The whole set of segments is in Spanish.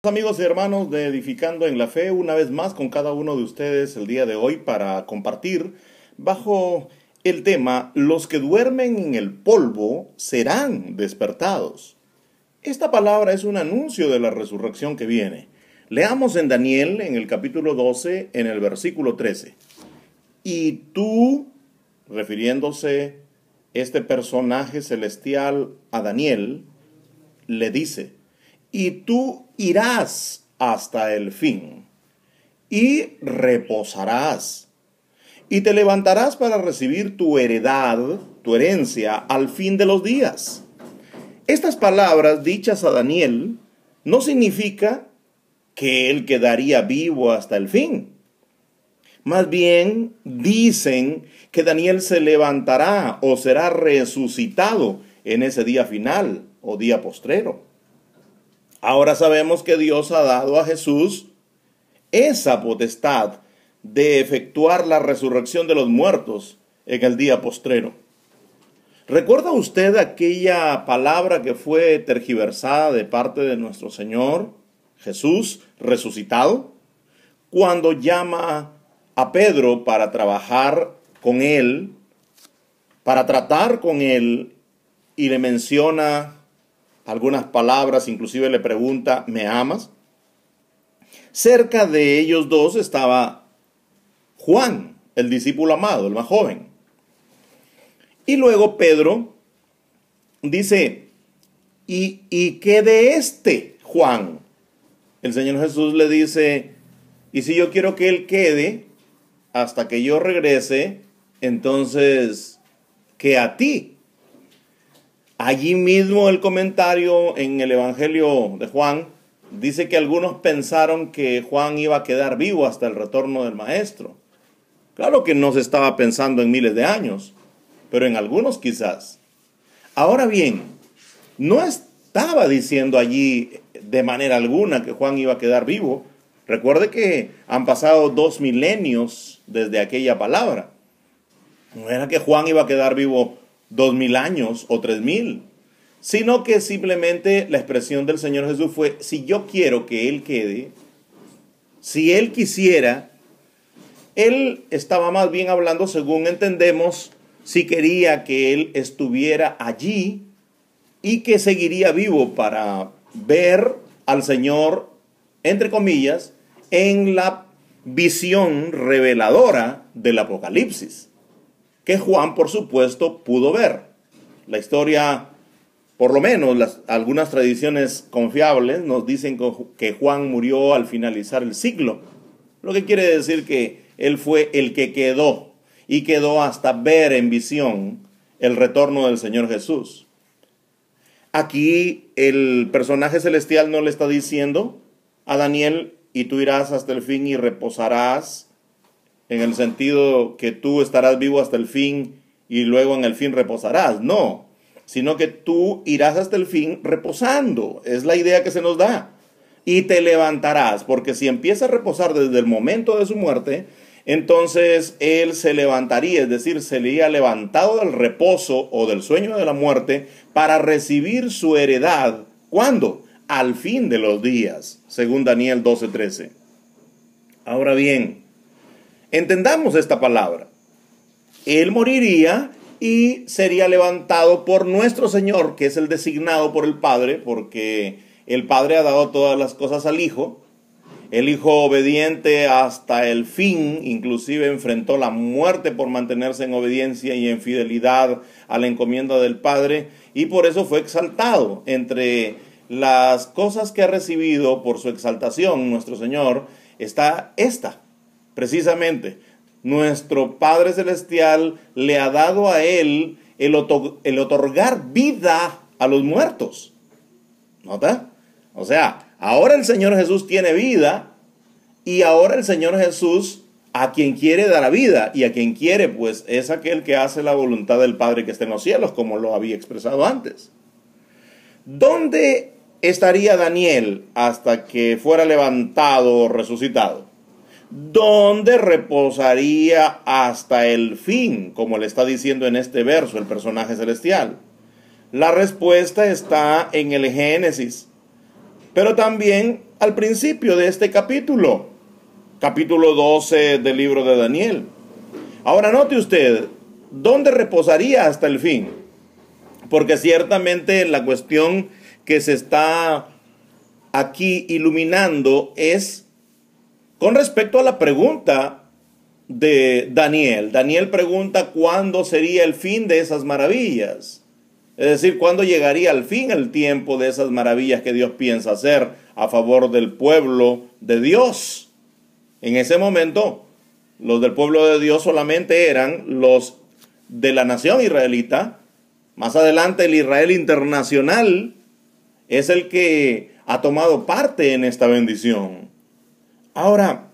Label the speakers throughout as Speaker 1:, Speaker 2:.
Speaker 1: Amigos y hermanos de Edificando en la Fe, una vez más con cada uno de ustedes el día de hoy para compartir bajo el tema Los que duermen en el polvo serán despertados. Esta palabra es un anuncio de la resurrección que viene. Leamos en Daniel en el capítulo 12 en el versículo 13. Y tú, refiriéndose este personaje celestial a Daniel, le dice: y tú irás hasta el fin, y reposarás, y te levantarás para recibir tu heredad, tu herencia, al fin de los días. Estas palabras dichas a Daniel no significa que él quedaría vivo hasta el fin. Más bien dicen que Daniel se levantará o será resucitado en ese día final o día postrero. Ahora sabemos que Dios ha dado a Jesús esa potestad de efectuar la resurrección de los muertos en el día postrero. ¿Recuerda usted aquella palabra que fue tergiversada de parte de nuestro Señor Jesús resucitado? Cuando llama a Pedro para trabajar con él, para tratar con él, y le menciona algunas palabras, inclusive le pregunta: ¿me amas? Cerca de ellos dos estaba Juan, el discípulo amado, el más joven. Y luego Pedro dice: ¿Y qué de este Juan? El Señor Jesús le dice: y si yo quiero que él quede hasta que yo regrese, entonces, ¿qué a ti? Allí mismo el comentario en el Evangelio de Juan dice que algunos pensaron que Juan iba a quedar vivo hasta el retorno del Maestro. Claro que no se estaba pensando en miles de años, pero en algunos quizás. Ahora bien, no estaba diciendo allí de manera alguna que Juan iba a quedar vivo. Recuerde que han pasado 2 milenios desde aquella palabra. No era que Juan iba a quedar vivo 2000 años o 3000, sino que simplemente la expresión del Señor Jesús fue: si yo quiero que él quede, si él quisiera. Él estaba más bien hablando, según entendemos, si quería que él estuviera allí y que seguiría vivo para ver al Señor, entre comillas, en la visión reveladora del Apocalipsis, que Juan, por supuesto, pudo ver. La historia, por lo menos algunas tradiciones confiables, nos dicen que Juan murió al finalizar el siglo, lo que quiere decir que él fue el que quedó, y quedó hasta ver en visión el retorno del Señor Jesús. Aquí el personaje celestial no le está diciendo a Daniel: y tú irás hasta el fin y reposarás, en el sentido que tú estarás vivo hasta el fin y luego en el fin reposarás. No, sino que tú irás hasta el fin reposando. Es la idea que se nos da. Y te levantarás, porque si empieza a reposar desde el momento de su muerte, entonces él se levantaría, es decir, sería levantado del reposo o del sueño de la muerte para recibir su heredad. ¿Cuándo? Al fin de los días, según Daniel 12:13. Ahora bien, entendamos esta palabra. Él moriría y sería levantado por nuestro Señor, que es el designado por el Padre, porque el Padre ha dado todas las cosas al Hijo. El Hijo, obediente hasta el fin, inclusive enfrentó la muerte por mantenerse en obediencia y en fidelidad a la encomienda del Padre, y por eso fue exaltado. Entre las cosas que ha recibido por su exaltación nuestro Señor está esta, precisamente: nuestro Padre Celestial le ha dado a él el otorgar vida a los muertos. ¿Nota? O sea, ahora el Señor Jesús tiene vida, y ahora el Señor Jesús, a quien quiere, dará vida, y a quien quiere, pues es aquel que hace la voluntad del Padre que está en los cielos, como lo había expresado antes. ¿Dónde estaría Daniel hasta que fuera levantado o resucitado? ¿Dónde reposaría hasta el fin, como le está diciendo en este verso el personaje celestial? La respuesta está en el Génesis, pero también al principio de este capítulo 12 del libro de Daniel. Ahora note usted, ¿dónde reposaría hasta el fin? Porque ciertamente la cuestión que se está aquí iluminando es con respecto a la pregunta de Daniel. Daniel pregunta cuándo sería el fin de esas maravillas. Es decir, cuándo llegaría al fin el tiempo de esas maravillas que Dios piensa hacer a favor del pueblo de Dios. En ese momento, los del pueblo de Dios solamente eran los de la nación israelita. Más adelante, el Israel internacional es el que ha tomado parte en esta bendición. Ahora,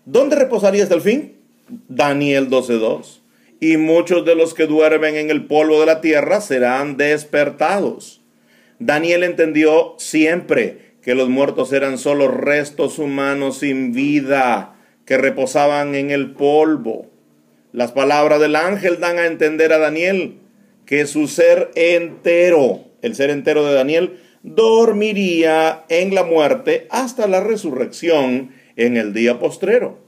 Speaker 1: ¿dónde reposaría hasta el fin? Daniel 12:2. Y muchos de los que duermen en el polvo de la tierra serán despertados. Daniel entendió siempre que los muertos eran solo restos humanos sin vida que reposaban en el polvo. Las palabras del ángel dan a entender a Daniel que su ser entero, el ser entero de Daniel, dormiría en la muerte hasta la resurrección en el día postrero.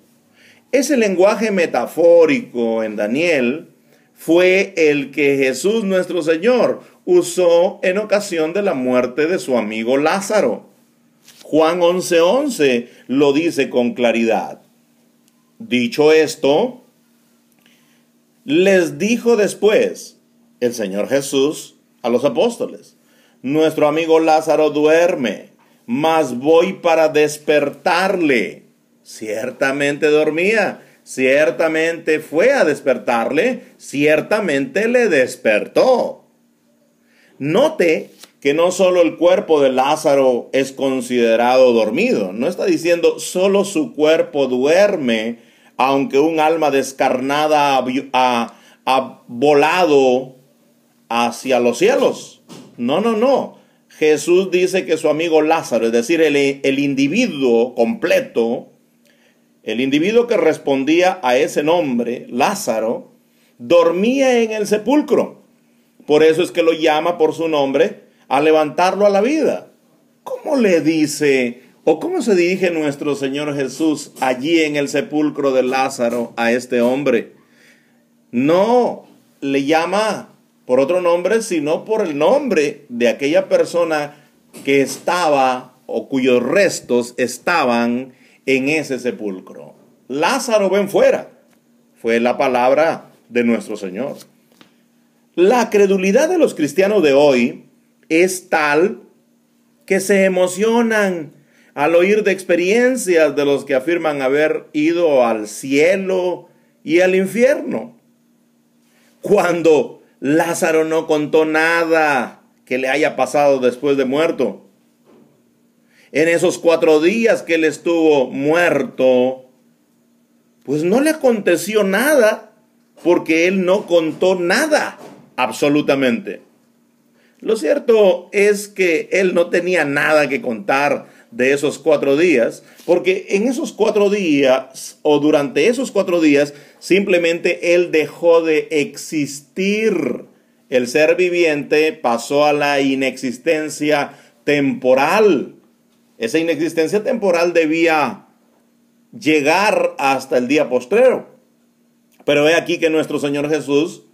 Speaker 1: Ese lenguaje metafórico en Daniel fue el que Jesús nuestro Señor usó en ocasión de la muerte de su amigo Lázaro. Juan 11:11 lo dice con claridad. Dicho esto, les dijo después el Señor Jesús a los apóstoles: nuestro amigo Lázaro duerme, mas voy para despertarle. Ciertamente dormía, ciertamente fue a despertarle, ciertamente le despertó. Note que no solo el cuerpo de Lázaro es considerado dormido. No está diciendo solo su cuerpo duerme, aunque un alma descarnada ha volado hacia los cielos. No. Jesús dice que su amigo Lázaro, es decir, el individuo completo, el individuo que respondía a ese nombre, Lázaro, dormía en el sepulcro. Por eso es que lo llama por su nombre, a levantarlo a la vida. ¿Cómo le dice o cómo se dirige nuestro Señor Jesús allí en el sepulcro de Lázaro a este hombre? No le llama por otro nombre, sino por el nombre de aquella persona que estaba o cuyos restos estaban en ese sepulcro. Lázaro, ven fuera, fue la palabra de nuestro Señor. La credulidad de los cristianos de hoy es tal que se emocionan al oír de experiencias de los que afirman haber ido al cielo y al infierno, cuando Lázaro no contó nada que le haya pasado después de muerto. En esos 4 días que él estuvo muerto, pues no le aconteció nada, porque él no contó nada, absolutamente. Lo cierto es que él no tenía nada que contar de esos 4 días, porque en esos 4 días, o durante esos 4 días, simplemente él dejó de existir. El ser viviente pasó a la inexistencia temporal. Esa inexistencia temporal debía llegar hasta el día postrero. Pero he aquí que nuestro Señor Jesús,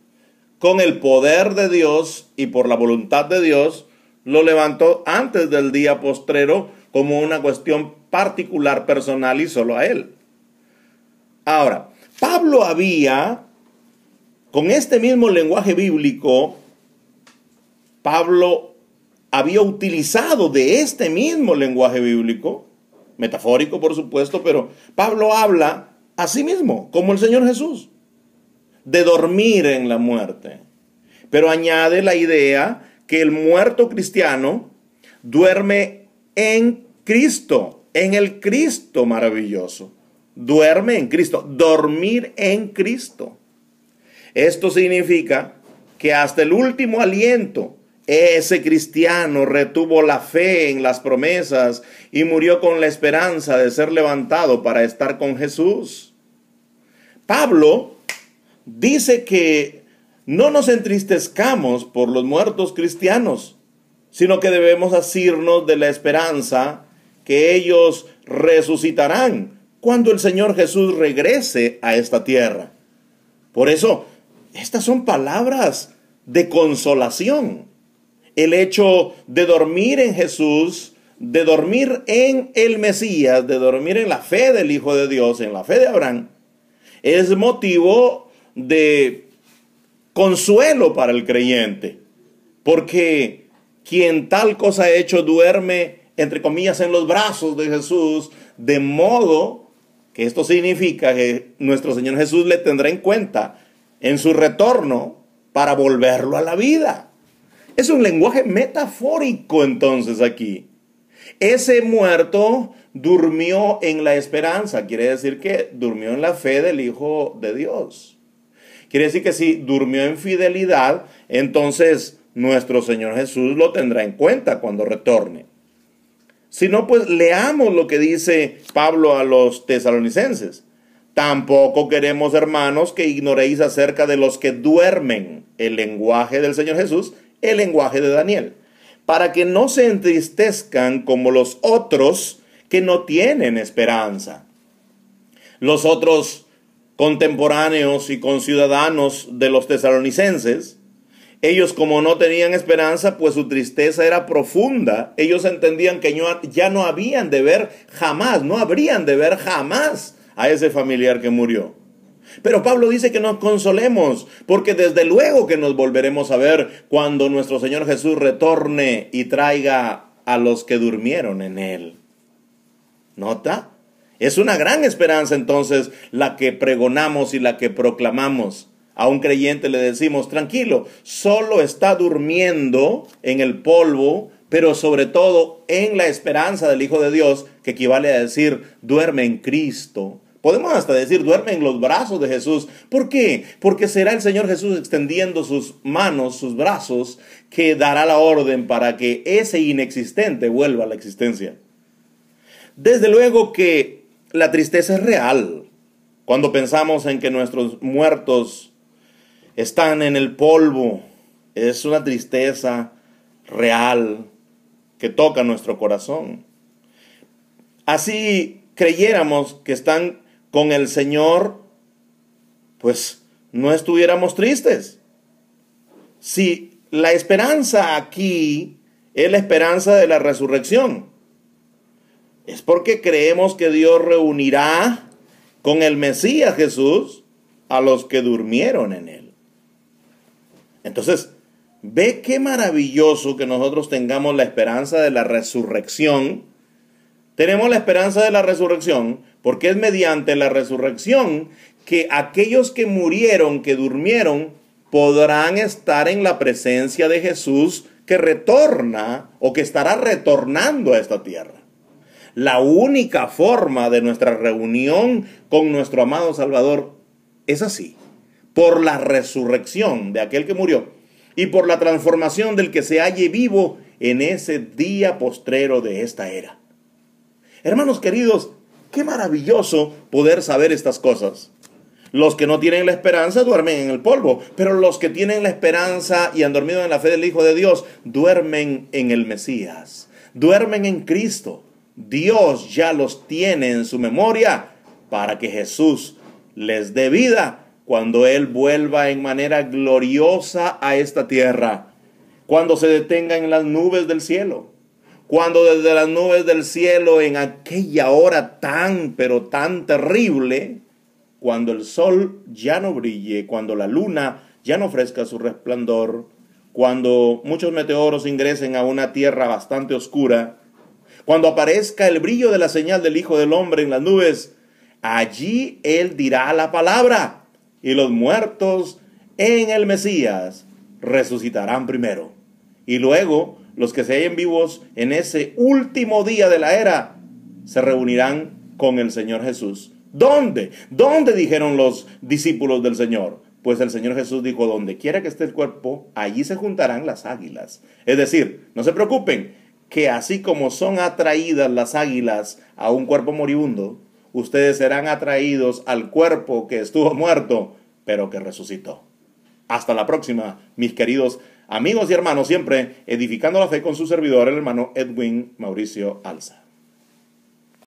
Speaker 1: con el poder de Dios y por la voluntad de Dios, lo levantó antes del día postrero como una cuestión particular, personal y solo a él. Ahora, Pablo había, con este mismo lenguaje bíblico, Pablo había utilizado de este mismo lenguaje bíblico, metafórico por supuesto, pero Pablo habla a sí mismo, como el Señor Jesús, de dormir en la muerte. Pero añade la idea que el muerto cristiano duerme en Cristo, en el Cristo maravilloso. Duerme en Cristo, dormir en Cristo. Esto significa que hasta el último aliento, ese cristiano retuvo la fe en las promesas y murió con la esperanza de ser levantado para estar con Jesús. Pablo dice que no nos entristezcamos por los muertos cristianos, sino que debemos asirnos de la esperanza que ellos resucitarán cuando el Señor Jesús regrese a esta tierra. Por eso, estas son palabras de consolación. El hecho de dormir en Jesús, de dormir en el Mesías, de dormir en la fe del Hijo de Dios, en la fe de Abraham, es motivo de consuelo para el creyente. Porque quien tal cosa ha hecho duerme, entre comillas, en los brazos de Jesús, de modo que esto significa que nuestro Señor Jesús le tendrá en cuenta en su retorno para volverlo a la vida. Es un lenguaje metafórico entonces aquí. Ese muerto durmió en la esperanza, quiere decir que durmió en la fe del Hijo de Dios. Quiere decir que si durmió en fidelidad, entonces nuestro Señor Jesús lo tendrá en cuenta cuando retorne. Si no, pues leamos lo que dice Pablo a los tesalonicenses. Tampoco queremos, hermanos, que ignoréis acerca de los que duermen, el lenguaje del Señor Jesús, el lenguaje de Daniel, para que no se entristezcan como los otros que no tienen esperanza. Los otros contemporáneos y conciudadanos de los tesalonicenses, ellos como no tenían esperanza, pues su tristeza era profunda. Ellos entendían que ya no habrían de ver jamás a ese familiar que murió. Pero Pablo dice que nos consolemos, porque desde luego que nos volveremos a ver cuando nuestro Señor Jesús retorne y traiga a los que durmieron en Él. ¿Nota? Es una gran esperanza entonces la que pregonamos y la que proclamamos. A un creyente le decimos, tranquilo, solo está durmiendo en el polvo, pero sobre todo en la esperanza del Hijo de Dios, que equivale a decir, duerme en Cristo. Podemos hasta decir, duerme en los brazos de Jesús. ¿Por qué? Porque será el Señor Jesús extendiendo sus manos, sus brazos, que dará la orden para que ese inexistente vuelva a la existencia. Desde luego que la tristeza es real. Cuando pensamos en que nuestros muertos están en el polvo, es una tristeza real que toca nuestro corazón. Así creyéramos que están con el Señor, pues no estuviéramos tristes. Si la esperanza aquí es la esperanza de la resurrección, es porque creemos que Dios reunirá con el Mesías Jesús a los que durmieron en Él. Entonces, ve qué maravilloso que nosotros tengamos la esperanza de la resurrección. Tenemos la esperanza de la resurrección porque es mediante la resurrección que aquellos que murieron, que durmieron, podrán estar en la presencia de Jesús que retorna o que estará retornando a esta tierra. La única forma de nuestra reunión con nuestro amado Salvador es así, por la resurrección de aquel que murió y por la transformación del que se halle vivo en ese día postrero de esta era. Hermanos queridos, qué maravilloso poder saber estas cosas. Los que no tienen la esperanza duermen en el polvo, pero los que tienen la esperanza y han dormido en la fe del Hijo de Dios, duermen en el Mesías, duermen en Cristo. Dios ya los tiene en su memoria para que Jesús les dé vida cuando Él vuelva en manera gloriosa a esta tierra, cuando se detenga en las nubes del cielo, cuando desde las nubes del cielo en aquella hora tan, pero tan terrible, cuando el sol ya no brille, cuando la luna ya no ofrezca su resplandor, cuando muchos meteoros ingresen a una tierra bastante oscura, cuando aparezca el brillo de la señal del Hijo del Hombre en las nubes, allí Él dirá la palabra y los muertos en el Mesías resucitarán primero. Y luego los que se hallen vivos en ese último día de la era se reunirán con el Señor Jesús. ¿Dónde? ¿Dónde? Dijeron los discípulos del Señor. Pues el Señor Jesús dijo, donde quiera que esté el cuerpo, allí se juntarán las águilas. Es decir, no se preocupen, que así como son atraídas las águilas a un cuerpo moribundo, ustedes serán atraídos al cuerpo que estuvo muerto, pero que resucitó. Hasta la próxima, mis queridos amigos y hermanos, siempre edificando la fe con su servidor, el hermano Edwin Mauricio Alza.